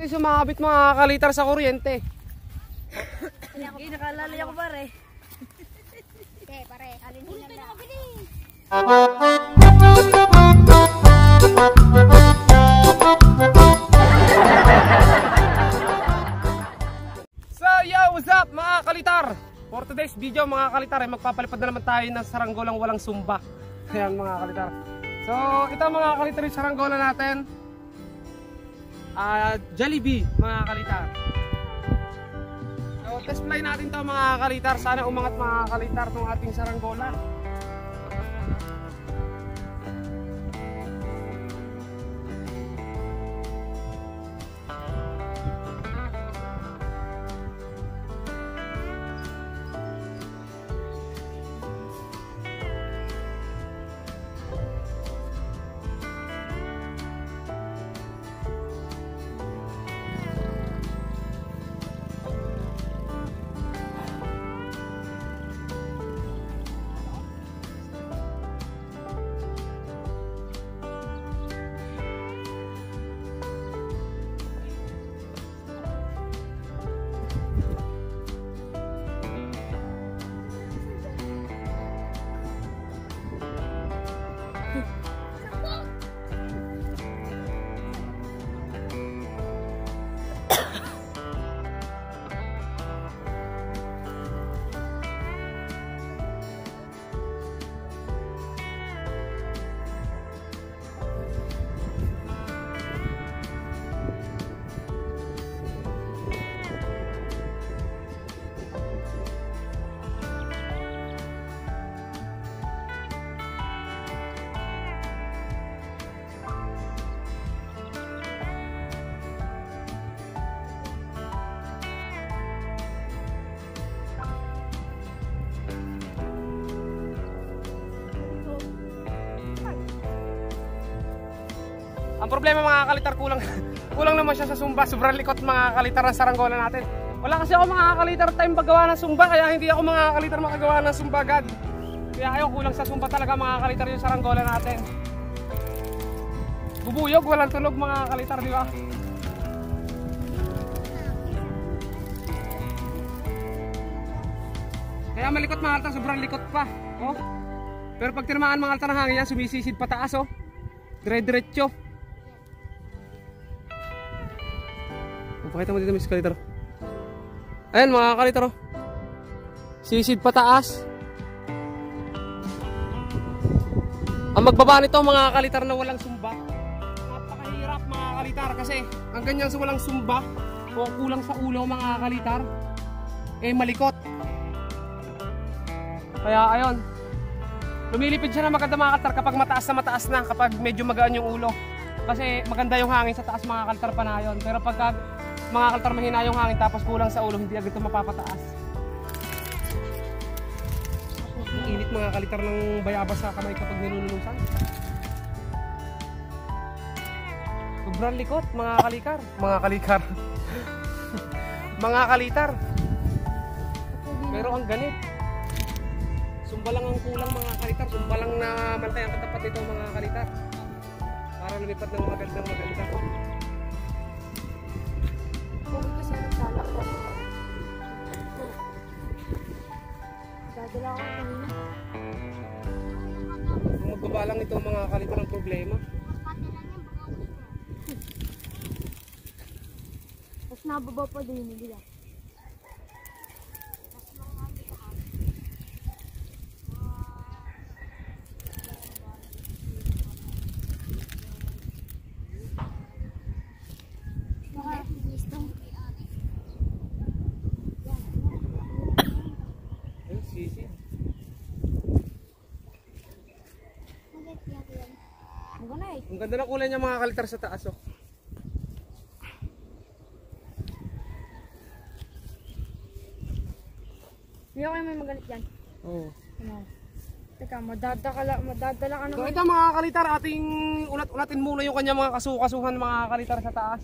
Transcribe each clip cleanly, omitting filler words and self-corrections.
Sumabit mga kalitar sa kuryente. Hindi, nakalalay ako pare. Okay, pare, alinhinan na. So yo, what's up mga kalitar? For today's video mga kalitar ay magpapalipad na naman tayo ng saranggolang walang sumba. Ayan mga kalitar. So ito mga kalitar yung saranggola natin. Jollibee mga kalitar. So test fly natin to mga kalitar. Sana umangat mga kalitar ng ating saranggola. Ang problema mga kalitar, kulang naman siya sa sumba. Sobrang likot mga kalitar ng saranggola natin. Wala kasi ako mga kalitar time paggawa ng sumba, kaya hindi ako mga kalitar makagawa ng sumba agad. Kaya ayaw, kulang sa sumba talaga mga kalitar yung saranggola natin. Bubuyog, walang tulog mga kalitar, di ba? Kaya malikot mga kalitar, sobrang likot pa. Oh. Pero pag tinamaan mga kalitar ng hangin yan, sumisisid pataas oh. Dire-diretso. Pakita mo dito mga kalitar. Ayan mga kalitar oh. Sisid pataas. Ang magbaba nito mga kalitar na walang sumba, napakahirap mga kalitar kasi ang ganyan sa walang sumba o kulang sa ulo mga kalitar eh malikot. Kaya ayun, lumilipid siya na maganda mga kalitar kapag mataas na, kapag medyo magaan yung ulo. Kasi maganda yung hangin sa taas mga kalitar pa na yun. Pero pagka mga kalitar mahina yung hangin tapos kulang sa ulo, hindi agad ito mapapataas. Ang init mga kalitar ng bayabas sa kamay kapag nilululusan. Sobrang likot mga kalikar. Mga kalikar. Mga kalitar. Pero ang ganit. Sumba lang ang kulang mga kalitar. Sumba lang na malaki ang katapat nito mga kalitar. Para lumipad ng magandang maganda. Dadala ako kanina. Magbaba lang ito mga kalitar ng problema. Tapos nababa pa din nila. Ang ganda ng kulay niya mga kalitar sa taas oh. Hindi ako may magalit dyan. Oo. Ano? Teka, madadala ka naman. So ito mga kalitar, ating ulat-ulatin muna yung kanya mga kasukasuhan mga kalitar sa taas.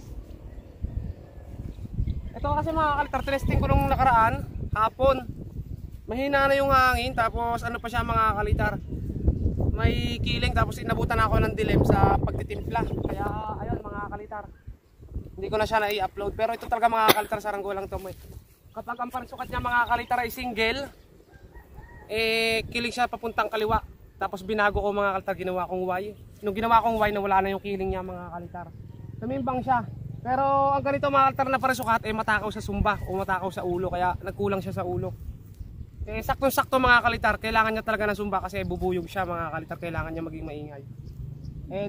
Ito kasi mga kalitar, testing ko nung nakaraan, hapon. Mahina na yung hangin, tapos ano pa siya mga kalitar, may kiling, tapos inabutan ako ng dilim sa pagtitimpla. Kaya ayun mga kalitar, Hindi ko na siya na-i-upload. Pero ito talaga mga kalitar, saranggolang to. Kapag ang pansukat niya mga kalitar ay single, kiling siya papuntang kaliwa. Tapos binago ko mga kalitar, ginawa kong Y. Nung ginawa kong Y, nawala na yung kiling niya mga kalitar. Tumimbang siya. Pero ang ganito mga kalitar na parasukat, matakaw sa sumba o matakaw sa ulo. Kaya nagkulang siya sa ulo. Saktong-sakto mga kalitar, kailangan niya talaga ng sumba kasi bubuyog siya mga kalitar. Kailangan niya maging maingay.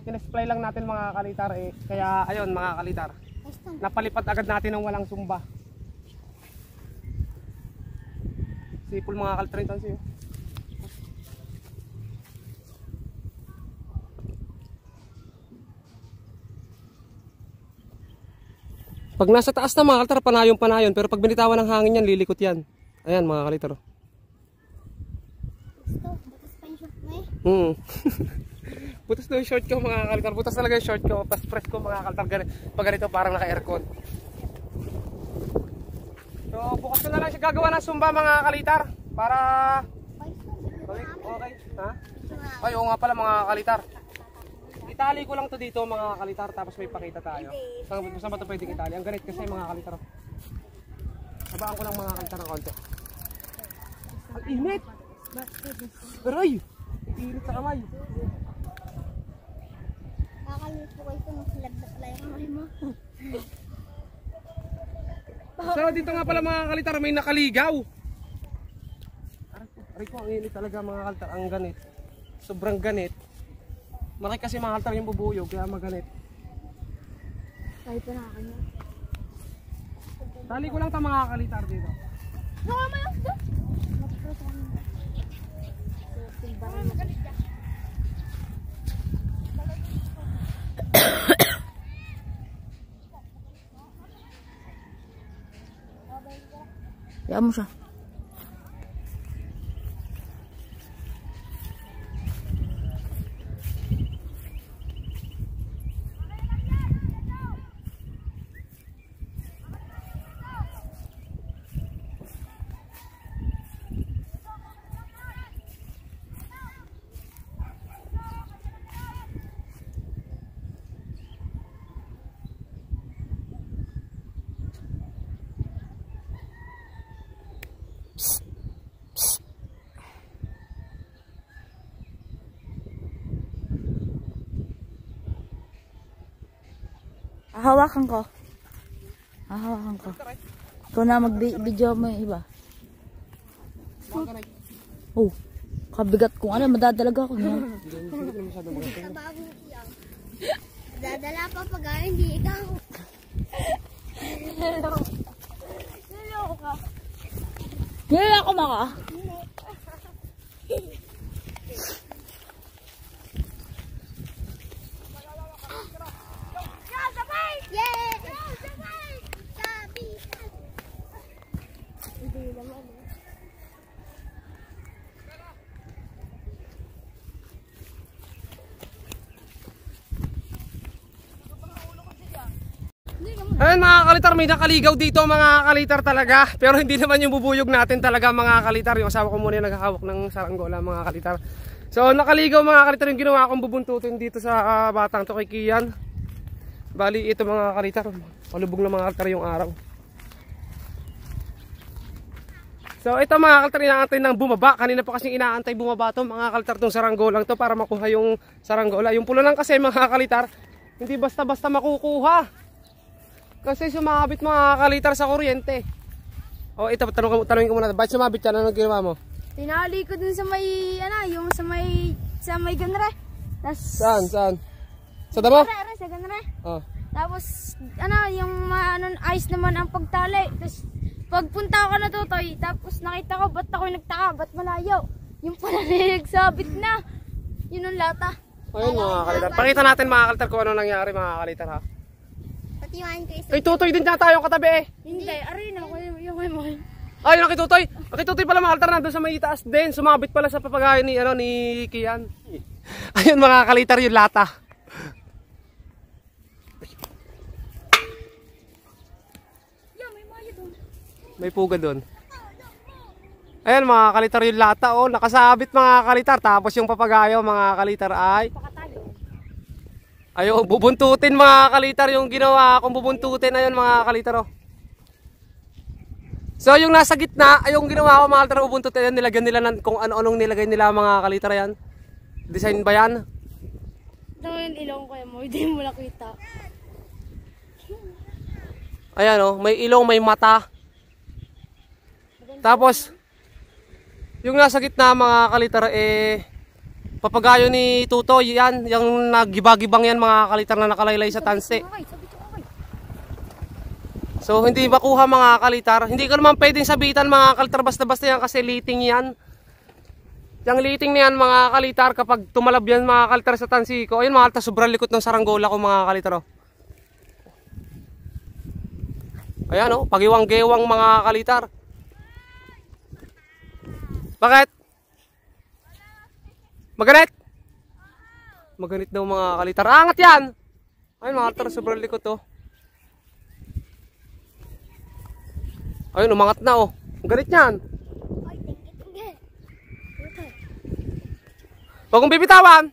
Tinesplay lang natin mga kalitar. Kaya ayun mga kalitar, napalipat agad natin ng walang sumba. Sipol mga kalitar ito siya. Pag nasa taas na mga kalitar, panayon. Pero pag binitawan ng hangin yan, lilikot yan. Ayan mga kalitar. Butas na yung short ko mga kalitar. Butas talaga yung short ko. Pas press ko mga kalitar. Pag ganito parang naka-aircon. So bukas ko na lang siya gagawa ng sumba mga kalitar. Para... Okay. Ha? Ay oo nga pala mga kalitar. Itali ko lang to dito mga kalitar. Tapos may pakita tayo. Saan ba ito pwedeng itali? Ang ganit kasi mga kalitar. Habaan ko lang mga kalitar ng konti. Ang init! Aray! Init sa kamay. Nakakalito ko ito nung silad na pala yung kamay mo. So dito nga pala mga kalitar, may nakaligaw. Aray ko, ang init talaga mga kalitar. Ang ganit. Sobrang ganit. Malaki kasi mga kalitar yung bubuyog, kaya maganit. Kahit pa nakakanya. Tali ko lang ito mga kalitar dito. Nakamayos doon! Magalit ka. Kaya mo siya. Hawakan ko. Hawakan ko. Ikaw na mag-video mo yung iba. Oh, kabigat kung ano, madadalaga ko niya. Dadala pa pag hindi ikaw. Niloko ka. Niloko mo ka? Ayun mga kalitar, may nakaligaw dito mga kalitar talaga. Pero hindi naman yung bubuyog natin talaga mga kalitar. Yung asawa ko muna yung naghahawak ng saranggola mga kalitar. So nakaligaw mga kalitar yung ginawa kong bubuntutin dito sa batang to kay Kian. Bali ito mga kalitar, malubog na mga kalitar yung araw. So ito mga kalitar, inaantay ng bumaba. Kanina pa kasing inaantay bumaba to mga kalitar, tong saranggolang to para makuha yung saranggola. Yung pulo lang kasi mga kalitar, hindi basta-basta makukuha. Kasi sumabit mga kalitar sa kuryente. O ito, tanongin ko muna, bakit sumabit yan? Anong ginawa mo? Tinali ko dun sa may, yung sa may ganre. Saan? Sa damo? Sa ganre. Oh. Tapos, yung ayos naman ang pagtali. Tapos, pagpunta ko na tutoy, tapos nakita ko, ba't ako nagtaka, ba't malayo? Yung pala nagsabit na. Yun ang lata. Ayun mga kalitar. Pakita natin mga kalitar kung ano nangyari mga kalitar ha. Patiwain ko isa. Kay Tutoy din tayo katabi eh. Hindi, arena ko yung may mahal. Ay, yung kay Tutoy. Kay Tutoy pala mga kalitar, nandun sa may itaas din. Sumabit pala sa papagayo ni Kian. Ayun mga kalitar yung lata. May maya doon. May puga doon. Ayan mga kalitar yung lata oh. Nakasabit mga kalitar. Tapos yung papagayo mga kalitar ay Pakatali. Ayun, bubuntutin mga kalitar yung ginawa kung bubuntutin. Ayun mga kalitar oh. So yung nasa gitna, ay yung ginawa ko mga kalitar bubuntutin. Ayun, nilagyan nila ng kung ano-anong nilagay nila mga kalitar yan. Design ba yan? Ito yung ilong ko mo, hindi mo nakita. Ayan oh, may ilong, may mata. Tapos, yung nasa gitna mga kalitar papagayo ni Tutoy, yan, yung naggibagibang yan mga kalitar na nakalaylay sa tanse. So hindi makuha mga kalitar, hindi ko naman pwedeng sabitan mga kalitar basta-basta yan kasi liting yan. Yung liting na yan mga kalitar kapag tumalab yan mga kalitar sa tansi ko, ayun mga kalitar sobrang likot ng saranggola ko mga kalitar oh. Ayan oh, pagiwang-gewang mga kalitar. Bakit? Maganit? Maganit daw mga kalitar. Angat yan! Ayun mga kalitar, sobrang likot oh. Ayun, umangat na oh. Maganit yan. Huwag kong bibitawan.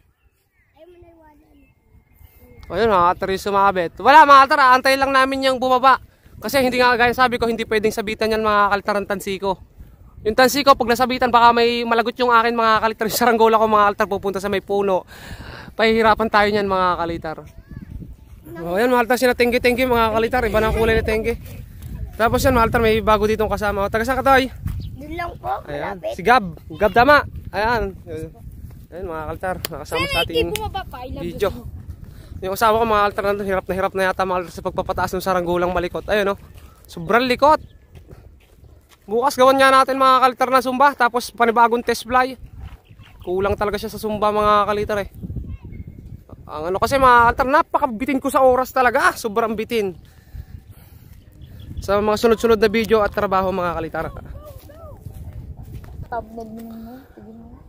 Ayun mga kalitar yung sumabit. Wala mga kalitar, aantay lang namin yung bumaba. Kasi hindi nga gaya sabi ko, hindi pwedeng sabitan yan mga kalitar ng tansi ko. Yung tansi ko, pag nasabitan, baka may malagot yung akin mga kalitar. Yung saranggola ko mga kalitar, pupunta sa may puno. Pahihirapan tayo niyan mga kalitar. O yan mga kalitar, sinatinggi-tinggi mga kalitar. Iba na kulay na tinggi. Tapos yan mga kalitar, may bago ditong kasama. O, taga saan ka Toy? Doon lang po, Ayan, si Gab. Gab tama. Ayan. Ayan mga kalitar, nakasama sa ating video. Yung asawa ko mga kalitar nandun, hirap na yata mga kalitar sa pagpapataas ng saranggolang malikot. Ayun o, sobrang likot. Bukas gawan nga natin mga kalitar na sumba, tapos panibagong test fly. Kulang talaga siya sa sumba mga kalitar eh. Ang ano kasi mga kalitar, napakabitin ko sa oras talaga, sobrang bitin. Sa mga sunod-sunod na video at trabaho mga kalitar.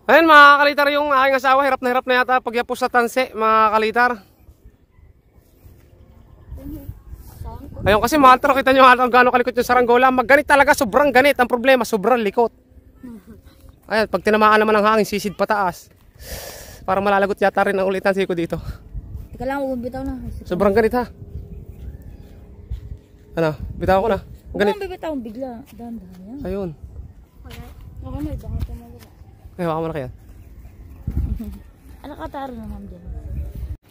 Ayun mga kalitar, yung aking asawa, hirap na yata pagyapos sa tanse mga kalitar. Ayun kasi mga kalitar, kita nyo kung gaano kalikot yung saranggola. Magganit talaga, sobrang ganit. Ang problema, sobrang likot. Ayan, pag tinamaan naman ng hangin, sisid pataas. Para malalagot yata rin ang ulitan siko dito. Teka lang, bitaw na. Sobrang ganit ha. Ano, bitaw ko na. Ganit. Huwag bibitaw, bigla. Dahan-dahan yan. Ayun. Baka may bangat na mga. Ay, baka mo na kaya. Ano kataro naman dyan?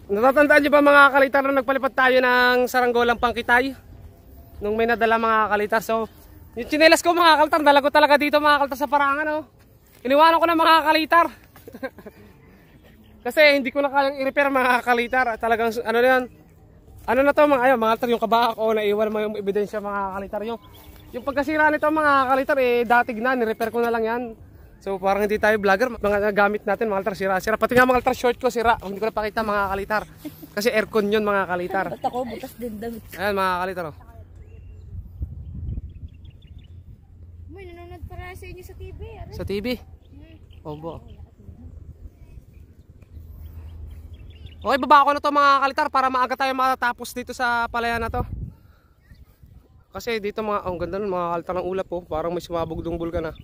Natatandaan nyo ba mga kalitar na nagpalipat tayo ng saranggolang pangkitay? Nung may nadala mga kalitar. So, yung tsinelas ko mga kalitar, dala ko talaga dito mga kalitar sa parangan. Oh. Iniwanan ko na mga kalitar. Kasi hindi ko na kayang i-repair mga kalitar. Talagang ano na yan. Ano na to mga, ayun, mga kalitar yung kabaka ko, naiwan mo yung ebidensya mga kalitar. Yung pagkasira nito mga kalitar, datig na, ni-repair ko na lang yan. So parang hindi tayo vlogger, mga gamit natin mga kalitar sira-sira. Pati nga mga kalitar short ko sira, hindi ko na pakita mga kalitar. Kasi aircon yun mga kalitar. Ba't ako, butas din damit. Ayan mga kalitar oh. May nanonood para sa inyo sa TV. Sa TV? Obo. Okay, baba ko na to mga kalitar para maaga tayo matatapos dito sa palayan na to. Kasi dito mga, ang ganda nun mga kalitar ng ulap po, parang may sumabog dong bulkan na.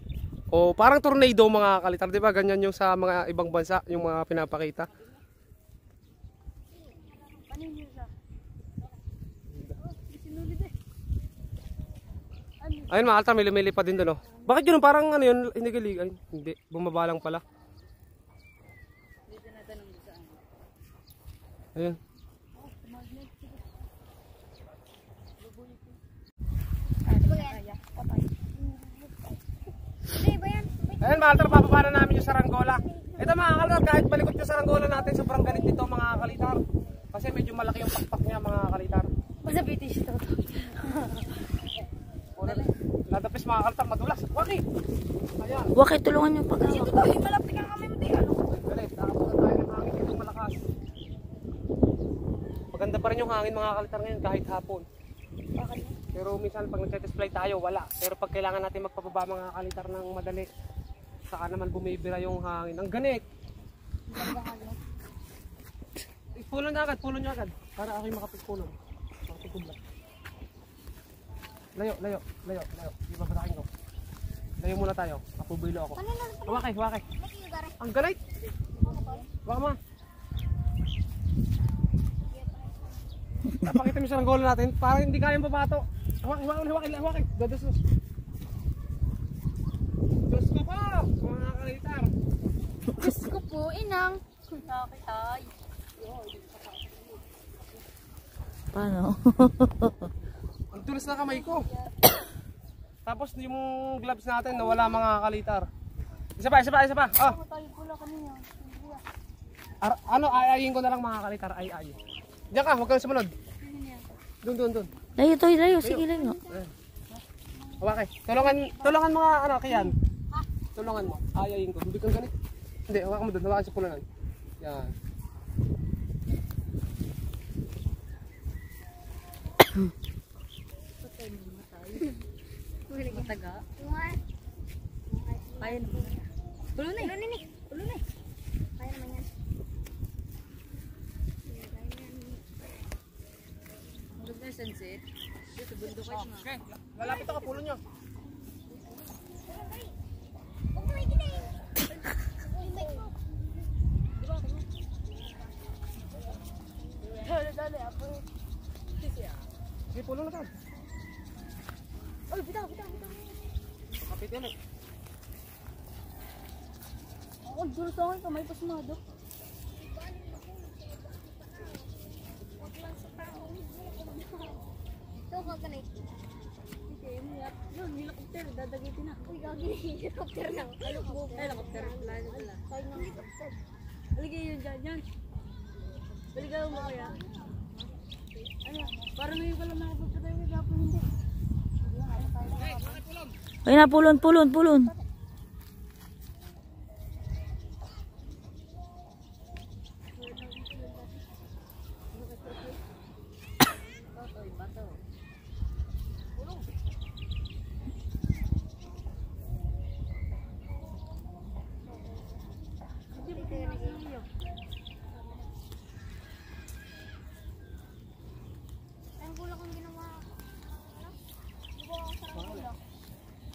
O parang tornado mga kalitar, di ba? Ganyan yung sa mga ibang bansa, yung mga pinapakita. Ayun mga kalitar, may lumilipad din doon. Oh. Bakit yun? Parang ano yun? Ay, hindi, bumaba lang pala. Ayun. Ayun mga kalitar, bababa na namin yung saranggola. Ito mga kalitar, kahit balikot yung saranggola natin, sobrang ganit nito mga kalitar. Kasi medyo malaki yung pakpak niya mga kalitar. Masabitin siya ito. Ladapis mga kalitar, madulas. Waki! Ayan. Waki, tulungan niyo pag Ito daw, malapit ang kami mo din. Galit, nakapunta tayo ng hangin dito malakas. Maganda pa rin yung hangin mga kalitar ngayon kahit hapon. Pero minsan pag nag-test fly tayo, wala. Pero pag kailangan natin magpababa mga kalitar ng madali, saka naman bumibira yung hangin. Ang ganit! Pulo nyo agad. Para ako yung makapagpulo. Makapagpulak. Layo. Di ba patakin ko? Layo muna tayo. Kapubilo ako. Wakay. Ang ganit! Waka mo. Napakita mo siya ng goal natin. Parang hindi kayang papato. Hawakin. Dados. Diyos ko po, mga kalitar. Diyos ko po, inang. Nakakitay. Paano? Ang tulis na kamay ko. Tapos yung gloves natin nawala mga kalitar. Isa pa. Oh. Ayayin ko na lang mga kalitar. Ay. Diyan ka, huwag kang sumunod. Doon. Layo, Toy, layo. Sige, layo. Hawakay. Tulungan mga kiyan. Tulungan mo. Ayayin ko. Hindi kang ganit. Hindi, hawakan mo doon. Hawakan sa pulanan. Yan. Mataga. Kaya naman. Tulo na. Kaya naman yan. Huwag na sunset. Dito, bundok kayo nga. Okay, lalapit ako pulo nyo. Sige, pulo na ka. Oh, bitaw. Kapit yan eh. Ako, duro sa akin, kamay pasmado. Ito, kakanay. Yun, helicopter, dadagitin na. Uy, gagi, helicopter na. Helicopter, plano pala. Kaya ng helicopter. Aligay yun dyan. Baligaw mo kaya. Ano, parang ngayon ka lang nakapapatay, may gapon hindi. Ay na, pulon.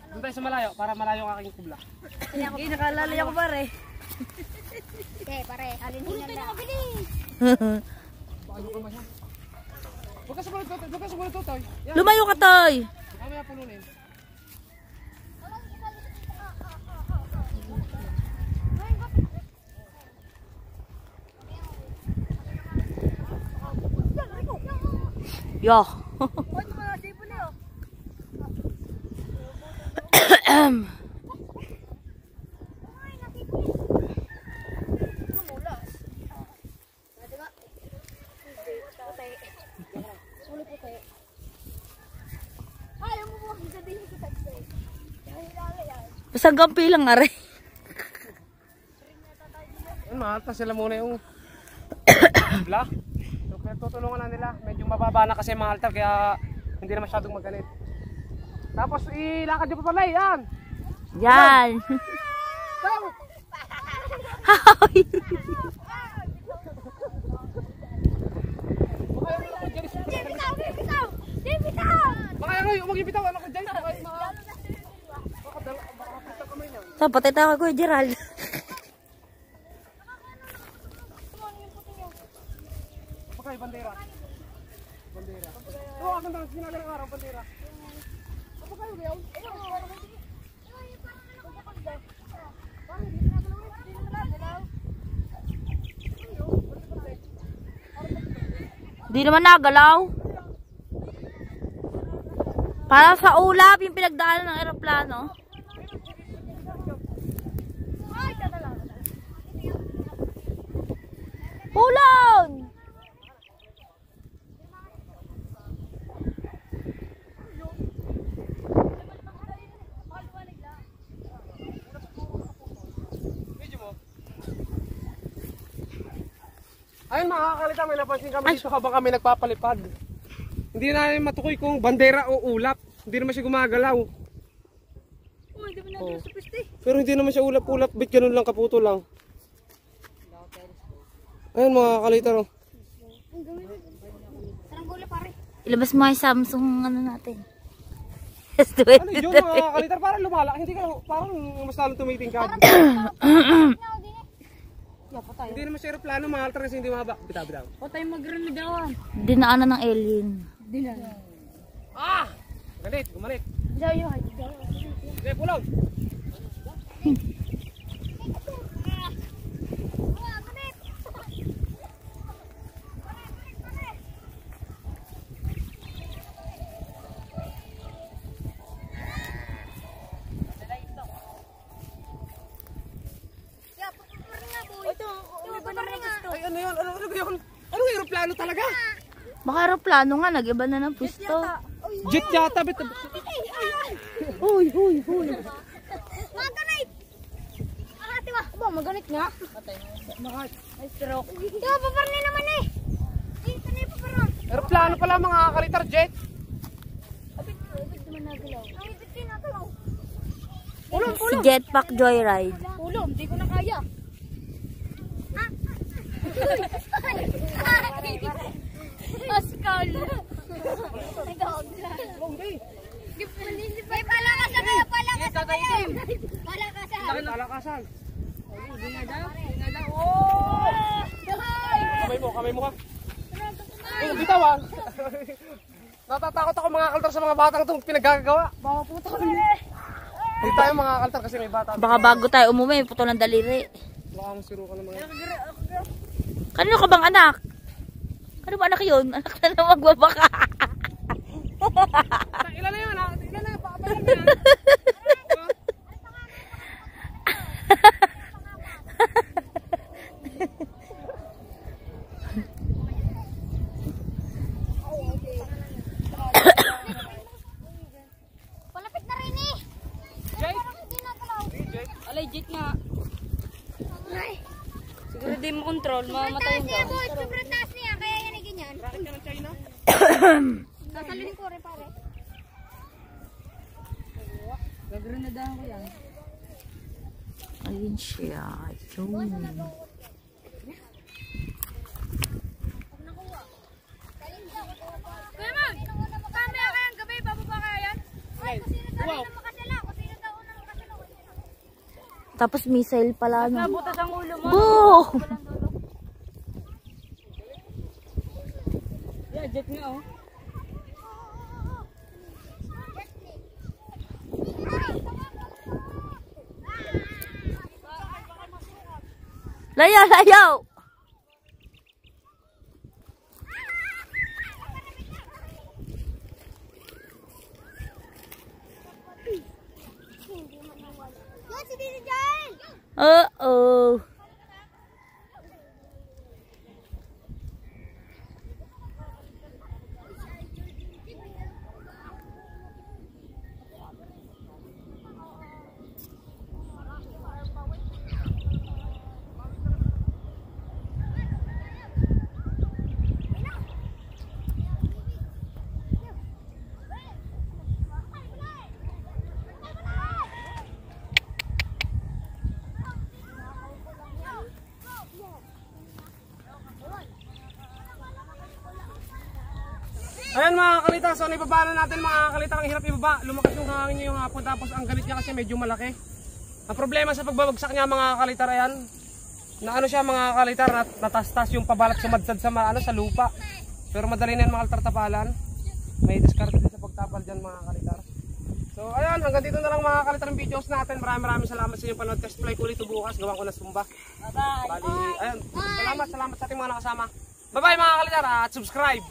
Doon tayo sa malayo, para malayo ang aking kubla. Hindi, nakalala ko pare. Pare, alin din na mabilis. Huwag ka sumunod to, Toy. Yan, Lumayo ka, Toy. mamaya pulunin. Yo. Basta gampi lang nga rin. Mahal pa sila muna yung kubla. So, kaya tutulungan na nila. Medyo mababa na kasi mga altar kaya hindi na masyadong magalit. Tapos ilakad nyo pa pala yan. Yan. Baka yung mag-ibitaw, ano ka dyan? So, patay tayo ko, Gerald. Baka yung bandera. Oo, ang ganda. Sinabi ng araw, bandera. Di naman nagalaw. Para sa ulap yung pinagdaanan ng eroplano. Hulon! Ayun mga kakalita, may napansin kami dito habang kami nagpapalipad. Hindi namin matukoy kung bandera o ulap. Hindi naman siya gumagalaw. Oh, hindi mo nagalaw sa piste. Pero hindi naman siya ulap-ulap, bit ganun lang, kaputo lang. Ayun mga kakalita. Saranggola pare. Ilabas mo yung Samsung ano natin. Ano yun mga kakalita, parang lumala. Hindi ka, parang mas lalong tumitingkad. Yapo tayo. Hindi naman siya aeroplano, mga altar kasi hindi mababa. Bitaw. O tayo magremedawan. Dinaanan ng alien. Di na. Ah! Ganit, gumalit. Daw yun. Okay, pulog. Ay, ano yun? Ano yun? Ano yung aeroplano talaga? Baka aeroplano nga, nag-iba na ng pwesto. Jet yata, bit. Uy, uy, uy. Maganit! Akati ba? Ba, maganit nga? Ay, stroke. Diba, paparni naman eh. Dito na yung paparon. Aeroplano pala mga kakalitar, jet. Abit naman nagalaw. Ang ibig din nagalaw. Si Jetpack Joyride. Ulom, di ko na kaya. Pascal. May palakasan kayo, palakasan kayo. Palakasan. Palakasan. Dinadaw. Kamay mo ka. Bitawan. Natatakot ako mga kaltar sa mga batang itong pinaggagawa. Baka puto. Hindi tayo mga kaltar kasi may bata. Baka bago tayo umuwi, puto ng daliri. Baka masiro ka naman. Kanino ka bang anak? Ano ba anak yun? Anak na lang magbabaka. Ilan na yun ha? Ilan na? Papalan na yan. Palapit na rin eh. Alay, jet nga. Siguro di mo control, mamatay Taas niya, boy. Sobrang taas niya. Kaya yan ay ganyan. Bakit ka ng China? Sasalinin ko rin pare. Gagrenadahan ko yan. Ayun siya. Yun. Kuya Mag, mamaya kayang gabi, bababa kaya yan? Wow. Tapos missile pala. No? Nabutas ang ulo mo. Boom! Yeah, jet nga oh. Layaw, layaw! Yan, si Didi dyan! Uh-oh. Ayan mga kalita, so naibaba na natin mga kalita. Ang hirap ibaba, lumakas yung hangin niya yung hapon. Tapos ang galit niya kasi medyo malaki. Ang problema sa pagbabagsak niya mga kalita, ayan, na ano siya mga kalita, natastas yung pabalat sumadsad sa, sa lupa. Pero madali na yan mga kaltar tapalan. May diskarte din sa pagtapal dyan mga kalita. So ayan, hanggang dito na lang mga kalita ng videos natin. Maraming salamat sa inyong panood. Test play ko ulit bukas, gawan ko na sumba. Bye-bye. Bali, ayun, salamat sa ating mga nakasama. Bye bye mga kalita at subscribe.